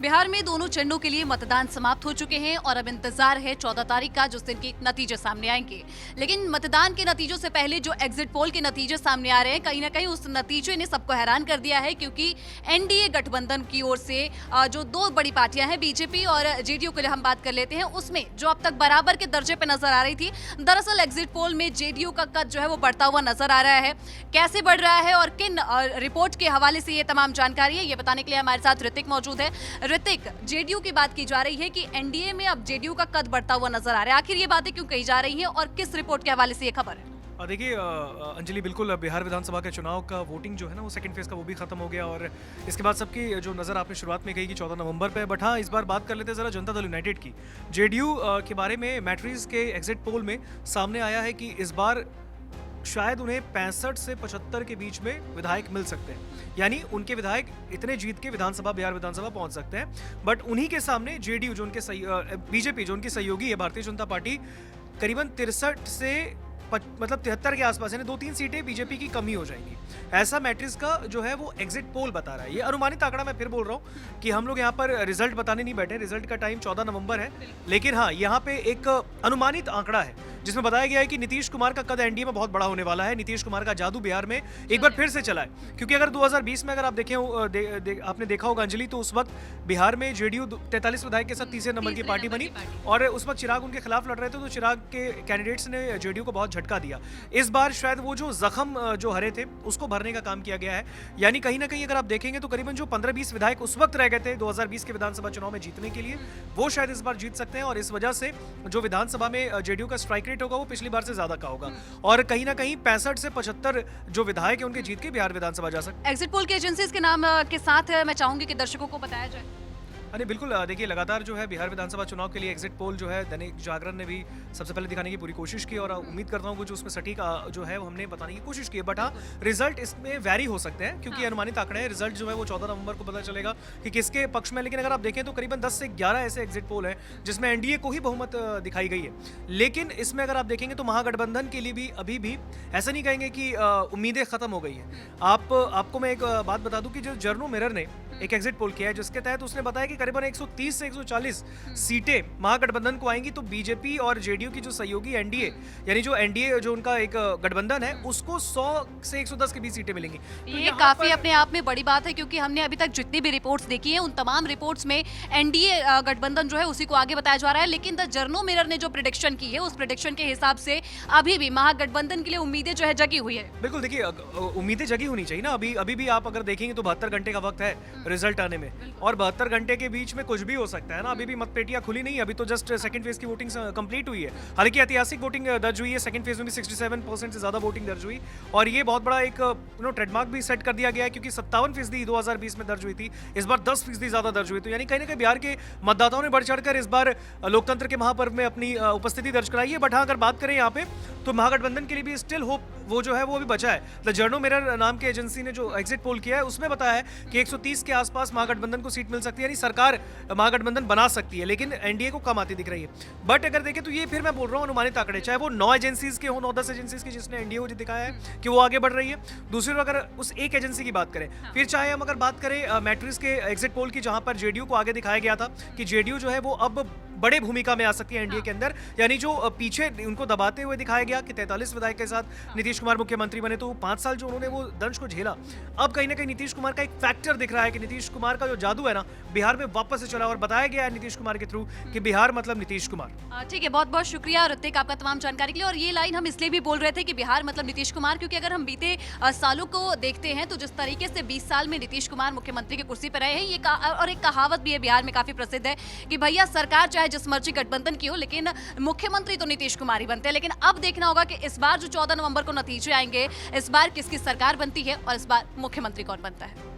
बिहार में दोनों चरणों के लिए मतदान समाप्त हो चुके हैं और अब इंतजार है 14 तारीख का, जिस दिन के नतीजे सामने आएंगे। लेकिन मतदान के नतीजों से पहले जो एग्जिट पोल के नतीजे सामने आ रहे हैं, कहीं ना कहीं उस नतीजे ने सबको हैरान कर दिया है, क्योंकि एनडीए गठबंधन की ओर से जो दो बड़ी पार्टियां हैं, बीजेपी और जेडीयू के लिए हम बात कर लेते हैं, उसमें जो अब तक बराबर के दर्जे पे नजर आ रही थी, दरअसल एग्जिट पोल में जेडीयू का कद जो है वो बढ़ता हुआ नजर आ रहा है। कैसे बढ़ रहा है और किन रिपोर्ट के हवाले से ये तमाम जानकारी है, ये बताने के लिए हमारे साथ ऋतिक मौजूद है। ऋतिक, जेडीयू की बात की जा रही है कि एनडीए में अब जेडीयू का कद बढ़ता हुआ नजर आ रहा है, आखिर ये बातें क्यों कही जा रही हैं और किस रिपोर्ट के हवाले से ये खबर है? देखिए अंजलि, बिल्कुल बिहार विधानसभा के चुनाव का वोटिंग जो है ना वो सेकंड फेज का वो भी खत्म हो गया और इसके बाद सबकी जो नज़र आपने शुरुआत में कही कि 14 नवंबर पे, बट हाँ इस बार बात कर लेते हैं ज़रा जनता दल यूनाइटेड की। जेडीयू के बारे में मैट्रिक्स के एग्जिट पोल में सामने आया है कि इस बार शायद उन्हें 65 से 75 के बीच में विधायक मिल सकते हैं, यानी उनके विधायक इतने जीत के विधानसभा, बिहार विधानसभा पहुंच सकते हैं। बट उन्हीं के सामने जेडीयू जो उनके बीजेपी जो उनकी सहयोगी है भारतीय जनता पार्टी, करीबन 63 से मतलब 73 के आसपास, यानी 2-3 सीटें बीजेपी की कमी हो जाएंगी, ऐसा मैट्रिक्स का जो है वो एग्जिट पोल बता रहा है। ये अनुमानित आंकड़ा, मैं फिर बोल रहा हूँ कि हम लोग यहाँ पर रिजल्ट बताने नहीं बैठे, रिजल्ट का टाइम 14 नवंबर है, लेकिन हाँ यहाँ पे एक अनुमानित आंकड़ा है जिसमें बताया गया है कि नीतीश कुमार का कद एनडीए में बहुत बड़ा होने वाला है। नीतीश कुमार का जादू बिहार में एक बार फिर से चला है, क्योंकि अगर 2020 में अगर आप आपने देखा होगा अंजलि, तो उस वक्त बिहार में जेडीयू 43 विधायक के साथ तीसरे नंबर की पार्टी बनी और उस वक्त चिराग उनके खिलाफ लड़ रहे थे, तो चिराग के कैंडिडेट्स ने जेडीयू को बहुत झटका दिया। इस बार शायद वो जो जख्म जो हरे थे उसको भरने का काम किया गया है, यानी कहीं ना कहीं अगर आप देखेंगे तो करीबन जो 15-20 विधायक उस वक्त रह गए थे 2020 के विधानसभा चुनाव में जीतने के लिए, वो शायद इस बार जीत सकते हैं और इस वजह से जो विधानसभा में जेडीयू का स्ट्राइक रेट होगा वो पिछली बार से ज्यादा का होगा और कहीं ना कहीं 65 से 75 जो विधायक है उनके जीत के बिहार विधानसभा जा सकते हैं। एग्जिट पोल की एजेंसीज के नाम के साथ मैं चाहूंगी कि दर्शकों को बताया जाए। अरे बिल्कुल, देखिए लगातार जो है बिहार विधानसभा चुनाव के लिए एग्जिट पोल जो है दैनिक जागरण ने भी सबसे पहले दिखाने की पूरी कोशिश की और उम्मीद करता हूँ कुछ उसमें सटीक जो है वो हमने बताने की कोशिश की है। बट हाँ, रिजल्ट इसमें वैरी हो सकते हैं क्योंकि अनुमानित आंकड़े हैं। रिजल्ट जो है वो 14 नवंबर को पता चलेगा कि किसके पक्ष में, लेकिन अगर आप देखें तो करीबन 10 से 11 ऐसे एग्जिट पोल हैं जिसमें एनडीए को ही बहुमत दिखाई गई है। लेकिन इसमें अगर आप देखेंगे तो महागठबंधन के लिए भी अभी भी ऐसा नहीं कहेंगे कि उम्मीदें खत्म हो गई हैं। आपको मैं एक बात बता दूं कि जो जर्नो मिरर ने एक एग्जिट पोल किया है जिसके तहत उसने बताया कि करीबन 130 से 140 सीटें महागठबंधन को आएंगी, तो बीजेपी और जेडीयू की जो सहयोगी एनडीए, यानी जो एनडीए जो उनका एक गठबंधन है, उसको 100 से 110 के बीच सीटें मिलेंगी। तो ये काफी अपने आप में बड़ी बात है, क्योंकि हमने अभी तक जितनी भी रिपोर्ट्स देखी हैं उन तमाम रिपोर्ट्स में एनडीए गठबंधन जो है उसी को आगे बताया जा रहा है। लेकिन द जर्नो मिरर ने जो प्रेडिक्शन की है उस प्रेडिक्शन के हिसाब से अभी भी महागठबंधन के लिए उम्मीदें जो है जगी हुई है। बिल्कुल, देखिए उम्मीदें जगी होनी चाहिए ना। अभी भी आप अगर देखेंगे तो 72 घंटे का वक्त है रिजल्ट आने में और 72 घंटे के बीच में कुछ भी हो सकता है ना। अभी भी मतपेटियां खुली नहीं है, अभी तो जस्ट सेकंड फेज की वोटिंग कंप्लीट हुई है। हालांकि ऐतिहासिक वोटिंग दर्ज हुई है, सेकंड फेज में भी 67% से ज्यादा वोटिंग दर्ज हुई और ये बहुत बड़ा एक ट्रेडमार्क भी सेट कर दिया गया है, क्योंकि 57% 2020 में दर्ज हुई थी, इस बार 10% ज्यादा दर्ज हुई। तो यानी कहीं ना कहीं बिहार के मतदाताओं ने बढ़ चढ़कर इस बार लोकतंत्र के महापर्व में अपनी उपस्थिति दर्ज कराई है। बट हाँ, अगर बात करें यहाँ पे तो महागठबंधन के लिए भी स्टिल होप वो जो है वो भी बचा है। द जर्नो मिरर नाम की एजेंसी ने जो एग्जिट पोल किया है उसमें बताया है कि 130 के आसपास महागठबंधन को सीट मिल सकती है, यानी सरकार महागठबंधन बना सकती है, लेकिन एनडीए को कम आती दिख रही है। बट अगर देखें तो ये फिर मैं बोल रहा हूँ अनुमानित आंकड़े, चाहे वो 9 एजेंसीज के हो, 9-10 एजेंसीज के जिसने एनडीए को दिखाया है कि वो आगे बढ़ रही है। दूसरी ओर अगर उस एक एजेंसी की बात करें, फिर चाहे हम अगर बात करें मैट्रिक्स के एग्जिट पोल की, जहां पर जेडीयू को आगे दिखाया गया था कि जेडीयू जो है वो अब बड़े भूमिका में आ सकती है एनडीए के अंदर, यानी जो पीछे उनको दबाते हुए दिखाया गया कि 43 विधायक के साथ नीतीश कुमार मुख्यमंत्री बने, तो 5 साल जो उन्होंने वो दंश को झेला, अब कहीं ना कहीं नीतीश कुमार का एक फैक्टर दिख रहा है कि नीतीश कुमार का जो जादू है ना बिहार में वापस से चला और बताया गया है नीतीश कुमार के थ्रू कि बिहार मतलब नीतीश कुमार। ठीक है, बहुत बहुत शुक्रिया ऋतिक आपका तमाम जानकारी के लिए। और ये लाइन हम इसलिए भी बोल रहे थे कि बिहार मतलब नीतीश कुमार, क्योंकि अगर हम बीते सालों को देखते हैं तो जिस तरीके से 20 साल में नीतीश कुमार मुख्यमंत्री की कुर्सी पर रहे हैं, ये और एक कहावत भी है बिहार में काफी प्रसिद्ध है कि भैया सरकार चाहे जिस मर्जी गठबंधन की हो, लेकिन मुख्यमंत्री तो नीतीश कुमार ही बनते हैं। लेकिन अब देखना होगा कि इस बार जो 14 नवंबर को नतीजे आएंगे, इस बार किसकी सरकार बनती है और इस बार मुख्यमंत्री कौन बनता है।